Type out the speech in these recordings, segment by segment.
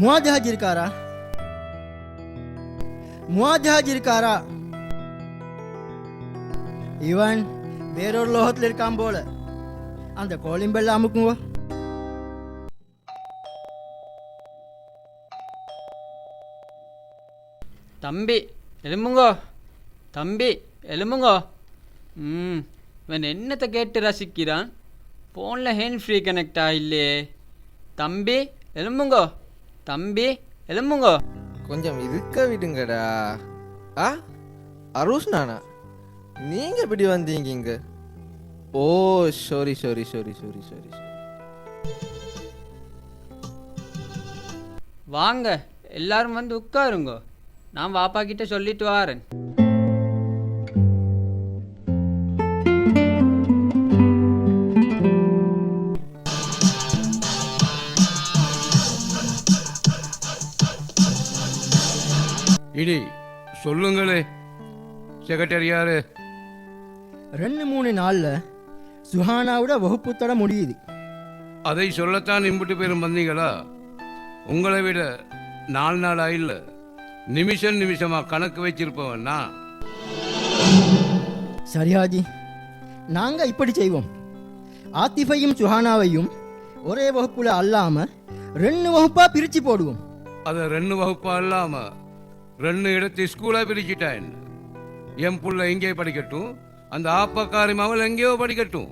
முவாஜஹாஜ் இருக்காரா? முவாஜஹாஜ் இருக்காரா? இவன் வேறொரு லோகத்தில் இருக்கான் போல. அந்த கோலிங் பெல்ல அமுக்குங்க. தம்பி எலும்புங்கோ, தம்பி எலும்புங்கோ. இவன் என்னத்தை கேட்டு ரசிக்கிறான்? ஃபோனில் ஹேண்ட் ஃப்ரீ கனெக்ட் ஆகில்லையே. தம்பி எலும்புங்கோ, தம்பி எலும்புங்கோ. கொஞ்சம் இருக்க விடுங்கடா. ஆ அருஷ் நானா, நீங்க எப்படி வந்தீங்க இங்க? Oh sorry sorry sorry sorry sorry. வாங்க எல்லாரும் வந்து உட்காருங்கோ. நான் வாப்பா கிட்ட சொல்லிட்டு வாரேன். இடி சொல்லுங்களே செக்ரட்டரி யாரு? 2-3 நாள்ல சுஹானாவோட வகுப்புத்தட முடியுது. அதை சொல்லத்தான் இம்புட்டு பேரும் வந்தீங்களா? உங்களை விட 4 நாளா இல்ல, நிமிஷம் நிமிஷமா கணக்கு வச்சிருப்பவன் நான். சரியாஜி, நாங்க இப்படி செய்வோம். ஆத்திஃபையும் சுஹானாவையும் ஒரே வகுப்புல அல்லாம 2 வகுப்பா பிரிச்சு போடுவோம். அதை 2 வகுப்பா இல்லாம 2 இடத்து ஸ்கூலா பிரிச்சுட்டா என்ன? என் புள்ள எங்கே படிக்கட்டும், அந்த ஆப்பக்காரி மகள் எங்கேயோ படிக்கட்டும்.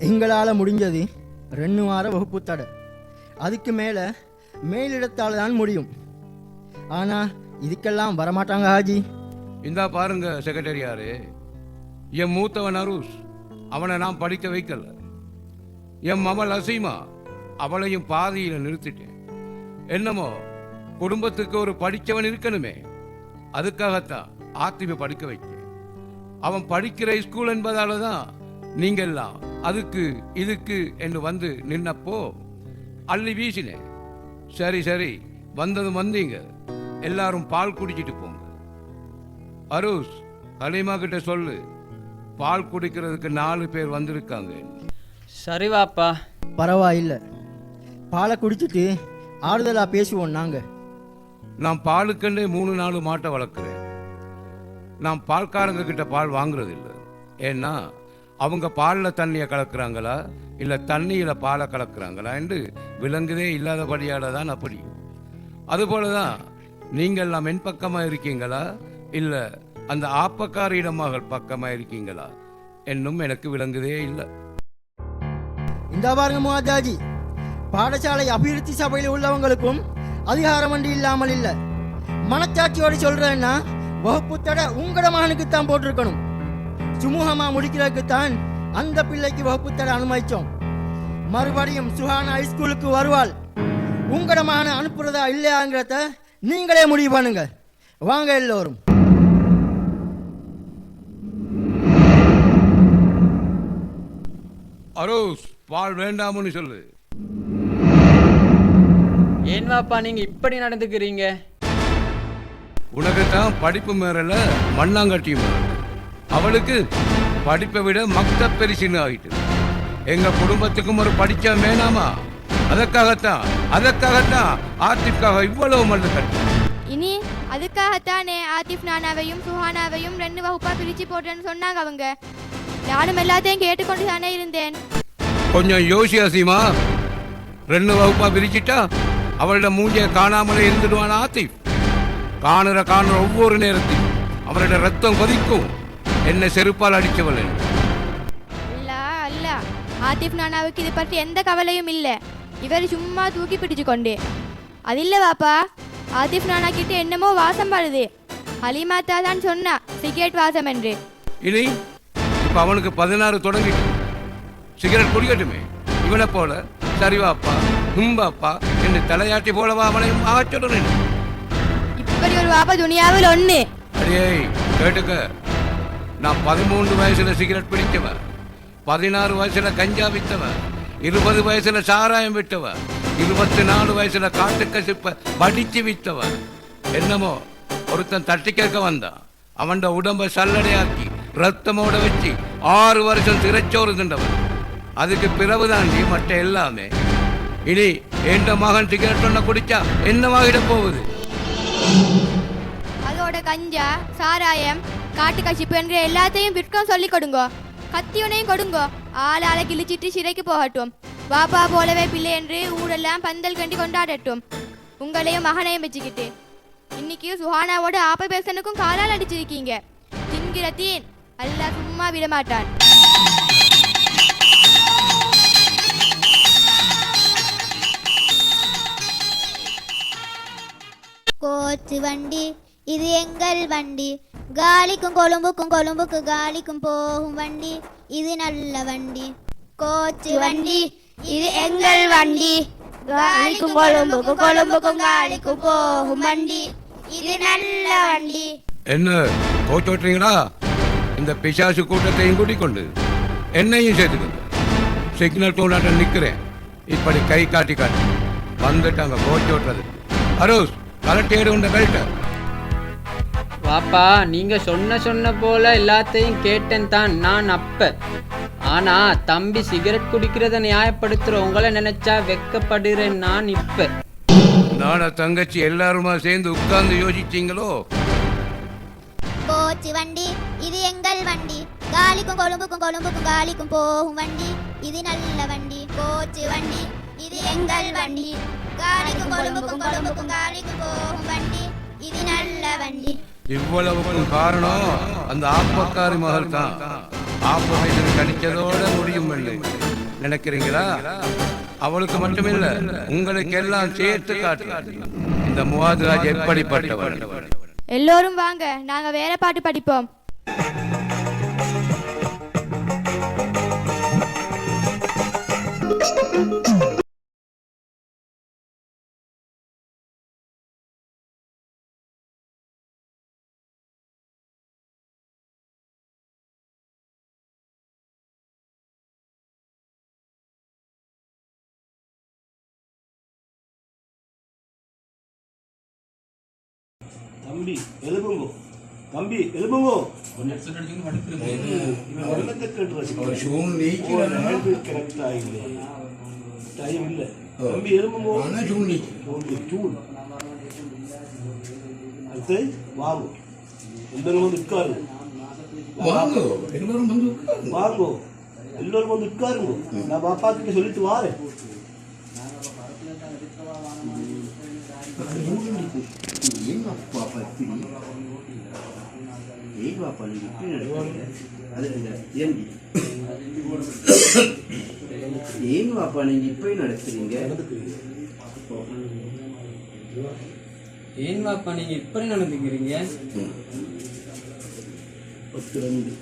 எங்களால முடிஞ்சது 2 வார வகுப்பு தடை. அதுக்கு மேல மேலிடத்தால தான் முடியும். ஆனா இதுக்கெல்லாம் வரமாட்டாங்க ஹாஜி. இந்தா பாருங்க செக்ரட்டரி யாரு, என் மூத்தவன் அருஷ், அவனை நான் படிக்க வைக்கல. என் மகள் அசீமா, அவளையும் பாதியில நிறுத்திட்டேன். என்னமோ குடும்பத்துக்கு ஒரு படித்தவன் இருக்கணுமே, அதுக்காகத்தான் ஆத்திமை படிக்க வைக்க. அவன் படிக்கிற ஸ்கூல் என்பதால தான் நீங்கெல்லாம் அதுக்கு இதுக்கு என்று வந்து நின்னப்போ அள்ளி வீசினேன். சரி சரி, வந்ததும் வந்தீங்க, எல்லாரும் பால் குடிச்சிட்டு போங்க. அருஷ், ஹலீமா கிட்ட சொல்லு, பால் குடிக்கிறதுக்கு 4 பேர் வந்திருக்காங்க. சரி வாப்பா. பரவாயில்லை, பாலை குடிச்சிட்டு ஆறுதலா பேசுவோம். நாங்க நான் பாலுக்கண்டே 3-4 மாட்டை வளர்க்குறேன். நான் பால்காரங்க கிட்ட பால் வாங்குறது இல்லை. ஏன்னா அவங்க பாலில் தண்ணியை கலக்குறாங்களா இல்லை தண்ணியில் பாலை கலக்குறாங்களா என்று விலங்குதே இல்லாதபடியால தான் அப்படி. அதுபோல தான் நீங்கள் எல்லாம் என் பக்கமாக இருக்கீங்களா இல்லை அந்த ஆப்பக்காரியிடம் மகள் பக்கமாக இருக்கீங்களா என்னும் எனக்கு விளங்குதே இல்லை. இந்த பாருங்க முவாஜாஜி, பாடசாலை அபிவிருத்தி சபையில் உள்ளவங்களுக்கும் அதிகாரம் ஒன்று இல்லாமல் இல்லை. மனச்சாட்சியோடு சொல்றேன்னா வகுப்புத்தட உங்களோட மகனுக்கு தான் போட்டிருக்கணும். சுமூகமா முடிக்கிறதுக்கு தான் அந்த பிள்ளைக்கு வகுப்புத்தட அனுமதிச்சோம். மறுபடியும் சுஹானா ஹைஸ்கூலுக்கு வருவாள். உங்களோட மகனை அனுப்புறதா இல்லையாங்கிறத நீங்களே முடிவு பண்ணுங்க. வாங்க எல்லோரும். அரோஸ், பால் வேண்டாம்னு சொல்லு. ஏன் வாப்பா நீங்க இப்படி நடந்துக்கிறீங்க? உனக்கு தான் படிப்பு மேறல மண்ணாங்கட்டியும் மேறல. அவளுக்கு படிப்பை விட மக்த பெரிசின்னு ஆகிட்டு. எங்க குடும்பத்துக்கும் ஒரு படிச்சா வேணாமா? அதற்காகத்தான் ஆத்திஃப்காக இவ்வளவு மல்லு கட்டு. இனி அதுக்காகத்தானே ஆத்திஃப் நானாவையும் சுஹானாவையும் 2 வகுப்பா பிரிச்சு போட்டேன்னு சொன்னாங்க அவங்க. நானும் எல்லாத்தையும் கேட்டுக்கொண்டு தானே இருந்தேன். கொஞ்சம் யோசி அசீமா, 2 வகுப்பா பிரிச்சுட்டா அவளோட மூஞ்சிய காணாமலே இருந்துடுவான் ஆத்திஃப். காணுற ஒவ்வொரு நேரத்தையும் அவரோட ரத்தம் கொதிக்கும். என்ன செருப்பால் அடிச்சவள் அல்ல, ஆத்திஃப் நானாவுக்கு இது பற்றி எந்த கவலையும் இல்லை. இவர் சும்மா தூக்கி பிடிச்சு கொண்டே. அது இல்லை வாப்பா, ஆத்திஃப் நானா கிட்ட என்னமோ வாசம் படுது. ஹலீமாத்தா தான் சொன்னா சிகரெட் வாசம் என்று. இனி இப்ப அவனுக்கு 16 தொடங்கிட்டு சிகரெட் குடிக்கட்டுமே. இவனை போல சரிவாப்பா ஹும்பாப்பா என்று தலையாட்டி போலவா அவனையும் ஆச்சொல்றேன். இப்படி ஒரு வாப்பா துனியாவில் ஒண்ணு. அடே கேட்டுக்க, நான் 13 வயசுல சிகரெட் பிடித்தவன், 16 வயசுல கஞ்சா வித்தவன், 20 வயசுல சாராயம் விட்டவன், 24 வயசுல காட்டுக்க சிப்ப படிச்சு வித்தவன். என்னமோ ஒருத்தன் தட்டி கேட்க வந்தான். அவன் உடம்ப சல்லடையாக்கி ரத்தமோட வச்சு 6 வருஷம் திரைச்சோறு தின்றவன். அதுக்கு பிறகுதாண்டி மற்ற எல்லாமே. இனி எந்த மகன் சிகரெட் ஒன்ன குடிச்சா என்னவாகிட போகுது? அதோட கஞ்சா சாராயம் காட்டு கசிப்பு என்கிற எல்லாத்தையும் விற்கம் சொல்லி கொடுங்கோ. கத்தியுனையும் கொடுங்கோ. ஆளால கிழிச்சிட்டு சிறைக்கு போகட்டும். பாப்பா போலவே பிள்ளை என்று ஊரெல்லாம் பந்தல் கண்டி கொண்டாடட்டும். உங்களையும் மகனையும் வச்சுக்கிட்டு இன்னைக்கு சுஹானாவோட ஆப்ப பேசனுக்கும் காலால் அடிச்சிருக்கீங்க. தின்கிற தீன் அல்லா சும்மா விட மாட்டான். கோச்சு வண்டி இது எங்கள் வண்டி, காலிக்கும் கொழும்புக்கு காலிக்கும் போகும் வண்டி, இது நல்ல வண்டி. கோச்சு வண்டி இது எங்கள் வண்டி, காலிக்கும் கொழும்புக்கும் காலிக்கும் போகும் வண்டி, இது நல்ல வண்டி. என்ன கோச்சோட்டுறீங்களா? இந்த பிசாசு கூட்டத்தையும் கூட்டிக் கொண்டு என்னையும் சேர்த்துக்கொண்டு சிக்னல் டோனாட்ட நிக்கிறேன். இப்படி கை காட்டி காட்டி வந்துட்டாங்க கோச்சோட்டுறது. அரோஸ் கலட்டேடு உண்ட பெல்ட்ட. வாப்பா நீங்க சொன்ன போல எல்லாத்தையும் கேட்டேன் தான் நான் அப்ப. ஆனா தம்பி சிகரெட் குடிக்கிறத நியாயப்படுத்துற உங்களை நினைச்சா வெக்கப்படுறேன் நான் இப்ப. நான தங்கச்சி எல்லாருமா சேர்ந்து உட்கார்ந்து யோசிச்சீங்களோ? கோச்சு வண்டி இது எங்கள் வண்டி, காலிக்கும் கொழும்புக்கும் காலிக்கும் போகும் வண்டி, இது நல்ல வண்டி. கோச்சு வண்டி இது எங்கள் வண்டி, காலிக்கும் கொழும்புக்கும் காலிக்கும் போகும் வண்டி, இது நல்ல வண்டி. இவ்வளவுக்கும் காரணம் அந்த ஆப்பக்காரி மகள் தான். ஆப்ப வயதில் கடிச்சதோட முடியும் நினைக்கிறீங்களா? அவளுக்கு மட்டுமில்ல உங்களுக்கு எல்லாம் சேர்த்து காட்டு இந்த முவாத்ராஜ் எப்படிப்பட்டவள். எல்லோரும் வாங்க, நாங்க வேற பாட்டு படிப்போம். தம்பி எழுப்புங்கோ, தம்பி எழுப்புங்கோ. டைம் இல்லை தம்பி எழுப்புங்கோ. அடுத்து வாங்கோ, எல்லாரும் வந்து உட்காருங்க. வாங்கோ எல்லோரும் வந்து உட்காருங்க. நான் பாப்பா கிட்ட சொல்லிட்டு வாரேன். ಏನು ಪಾಪ ಇರ್ತೀರಿ ಏನು ಪಾಪ ನೀವು ಅದರಿಂದ ಏನು ಪಾಪ நீங்கள் இப்போ நடத்துறீங்க? ஏன் வாப்பா நீங்க இப்படி நடந்துக்கிறீங்க? 12